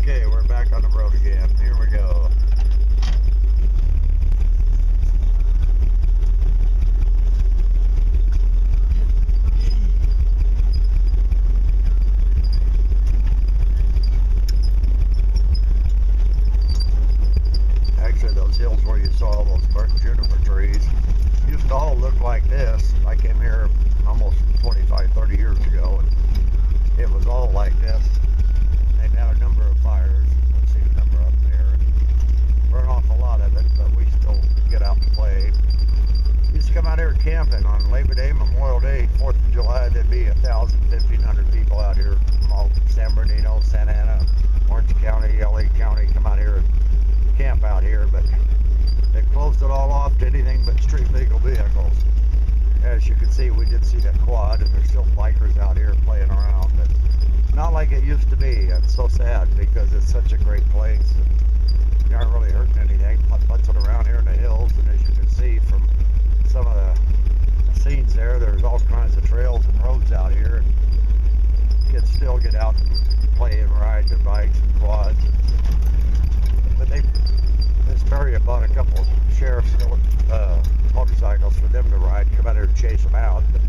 Okay, we're back on the road again. Here we go. Actually, those hills where you saw all those burnt juniper trees used to all look like this. I came here almost 25, 30 years ago, and it was all like this. They've had a number of fires. Let's see the number up there. Burn off a lot of it, but we still get out and play. Used to come out here camping on Labor Day, Memorial Day, 4th of July. There'd be 1,000, 1,500 people out here from all San Bernardino, Santa Ana, Orange County, LA County, come out here and camp out here, but they closed it all off to anything but street legal vehicles. As you can see, we did see that quad, and there's still bikers out here playing around, but not like it used to be. It's so sad because it's such a great place, and you aren't really hurting anything. Putzing around here in the hills, and as you can see from some of the scenes there, there's all kinds of trails and roads out here, and kids still get out and play and ride their bikes and quads. But Hesperia bought a couple of sheriff's motorcycles for them to ride, come out here and chase them out. But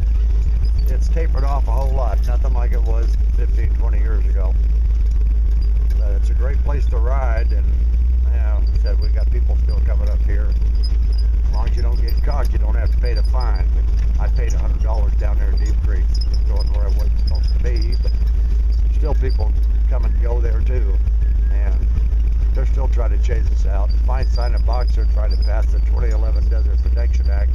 it's tapered off a whole lot, nothing like it was 15, 20 years ago. But it's a great place to ride, and like I said, we got people still coming up here. As long as you don't get caught, you don't have to pay the fine. But I paid $100 down there in Deep Creek, going where I wasn't supposed to be, but still people come and go there too. And they're still trying to chase us out. Fine sign and boxer trying to pass the 2011 Desert Protection Act.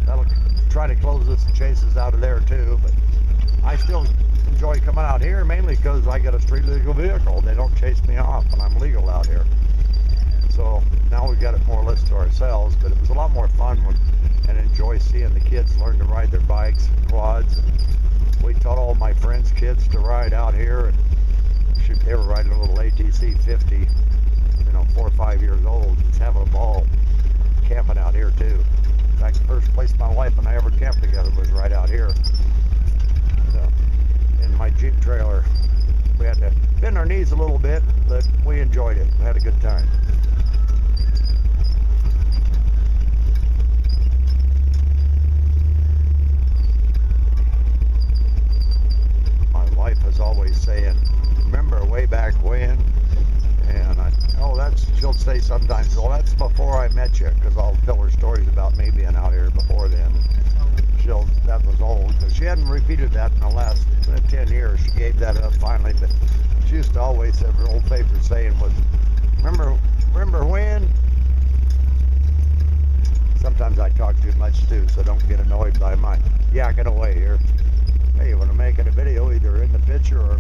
That'll try to close us and chase us out of there too, but I still enjoy coming out here mainly because I got a street legal vehicle. They don't chase me off and I'm legal out here. So now we've got it more or less to ourselves, but it was a lot more fun and enjoy seeing the kids learn to ride their bikes and quads. And we taught all my friends' kids to ride out here, and shoot, they were riding a little ATC 50, 4 or 5 years old, just having a ball camping out here too. In fact, the first place my wife and I ever camped together was right out here. So, in my Jeep trailer. We had to bend our knees a little bit, but we enjoyed it. We had a good time. My wife is always saying, remember way back when? And she'll say sometimes, well, that's before I met you, because I'll tell her stories about me being out here before then. That was old, because she hadn't repeated that in the last 10 years. She gave that up finally, but she used to always have her old favorite saying was, remember when? Sometimes I talk too much too, so don't get annoyed by my yakking away here. Hey, when I'm making a video, either in the picture or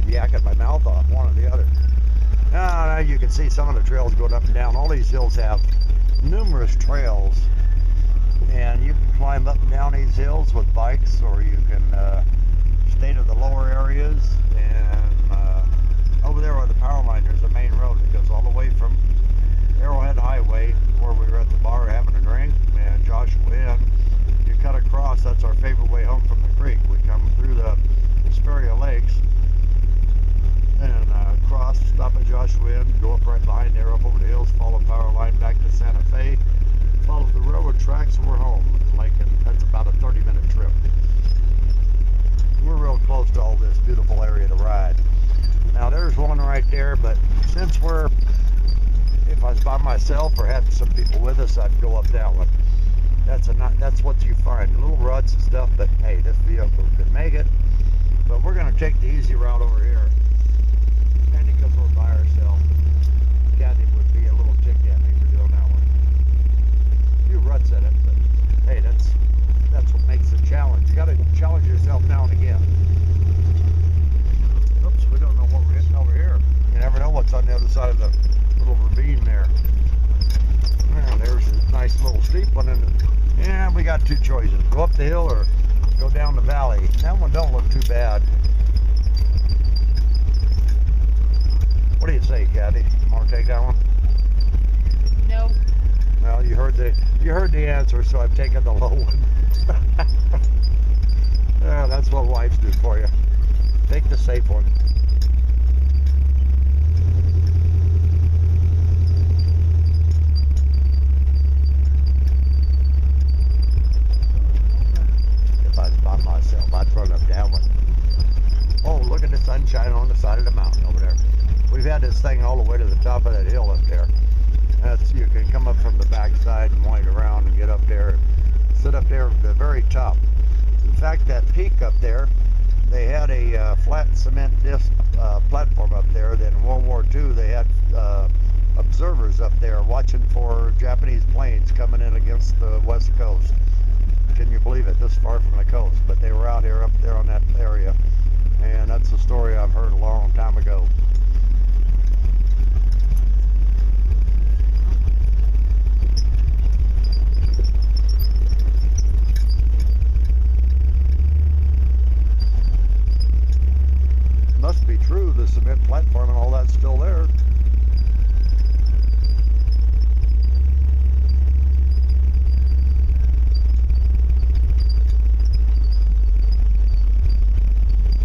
yakking my mouth off, one or the other. Now you can see some of the trails going up and down. All these hills have numerous trails, and you can climb up and down these hills with bikes, or you can stay to the lower areas. And over there where the power line, there's a main road that goes all the way from Arrowhead Highway, where we were at the bar having a drink, and Joshua Inn. You cut across, that's our favorite way home from the creek. We come through the Hesperia Lakes, and cross, stop at Joshua Inn, go up right behind there, up over the hills, follow power line back to Santa Fe, follow the railroad tracks, and we're home. That's about a 30-minute trip. We're real close to all this beautiful area to ride. Now there's one right there, but since if I was by myself or had some people with us, I'd go up that one. That's what you find, little ruts and stuff, but hey, this vehicle could make it. But we're going to take the easy route over here. And because we're by ourselves, Kathy would be a little ticked at me for doing that one. A few ruts in it, but hey, that's what makes the challenge. You got to challenge yourself now and again. Oops, we don't know what we're hitting over here. You never know what's on the other side of the little ravine there. And there's a nice little steep one. Yeah, we got two choices. Go up the hill or go down the valley. That one don't look too bad. What do you say, Kathy? You want to take that one? No. Well, you heard the answer, so I've taken the low one. Yeah, that's what wives do for you. Take the safe one. the side of the mountain over there. We've had this thing all the way to the top of that hill up there. You can come up from the backside and wind around and get up there and sit up there at the very top. In fact, that peak up there, they had a flat cement disc platform up there that in World War II they had observers up there watching for Japanese planes coming in against the west coast. Can you believe it? This far from the coast, but they were out here up there on that area, and that's a story I've heard a long time ago. Must be true, the cement platform and all that's still there.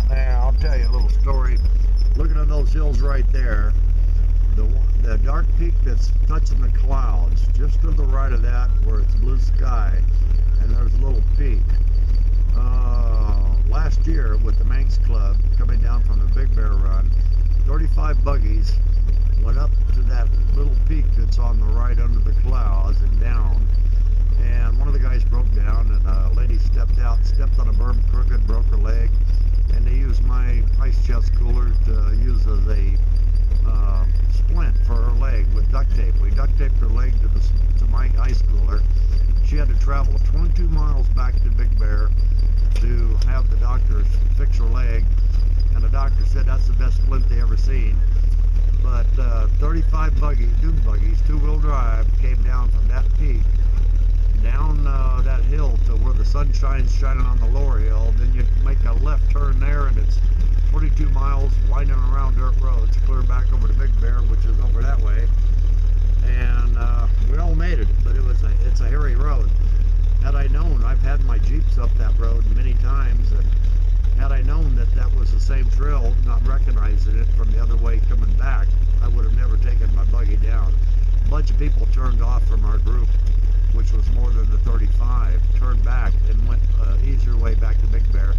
Now, I'll tell you a little story. Looking at those hills right there, the dark peak that's touching the clouds, just to the right of that where it's blue sky, and there's a little peak. Last year with the Manx Club coming down from the Big Bear Run, 35 buggies went up to that little peak that's on the right under the clouds and down, and one of the guys broke down, and a lady stepped out, stepped on a berm crooked, broke her leg, and they used my ice chest cooler to use as a splint for her leg with duct tape. We duct taped her leg to my ice cooler. She had to travel 22 miles back to Big Bear to have the doctors fix her leg, and the doctor said that's the best splint they ever seen. But 35 dune buggies, two-wheel drive, came down from that peak down that hill to where the sunshine's shining on the lower hill. Then you make a left turn there, and it's 22 miles winding around dirt roads clear back over to Big Bear, which is over that way. And we all made it, but it's a hairy road. Had I known, I've had my Jeeps up that road many times, and had I known that that was the same trail, not recognizing it from the other way coming back, I would have never taken my buggy down. A bunch of people turned off from our group, which was more than the 35, turned back and went easier way back to Big Bear.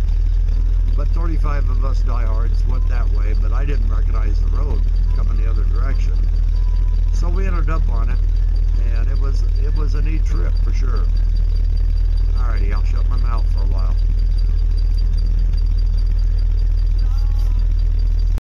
But 35 of us diehards went that way, but I didn't recognize the road coming the other direction. So we ended up on it, and it was a neat trip for sure. Alrighty, I'll shut my mouth for a while.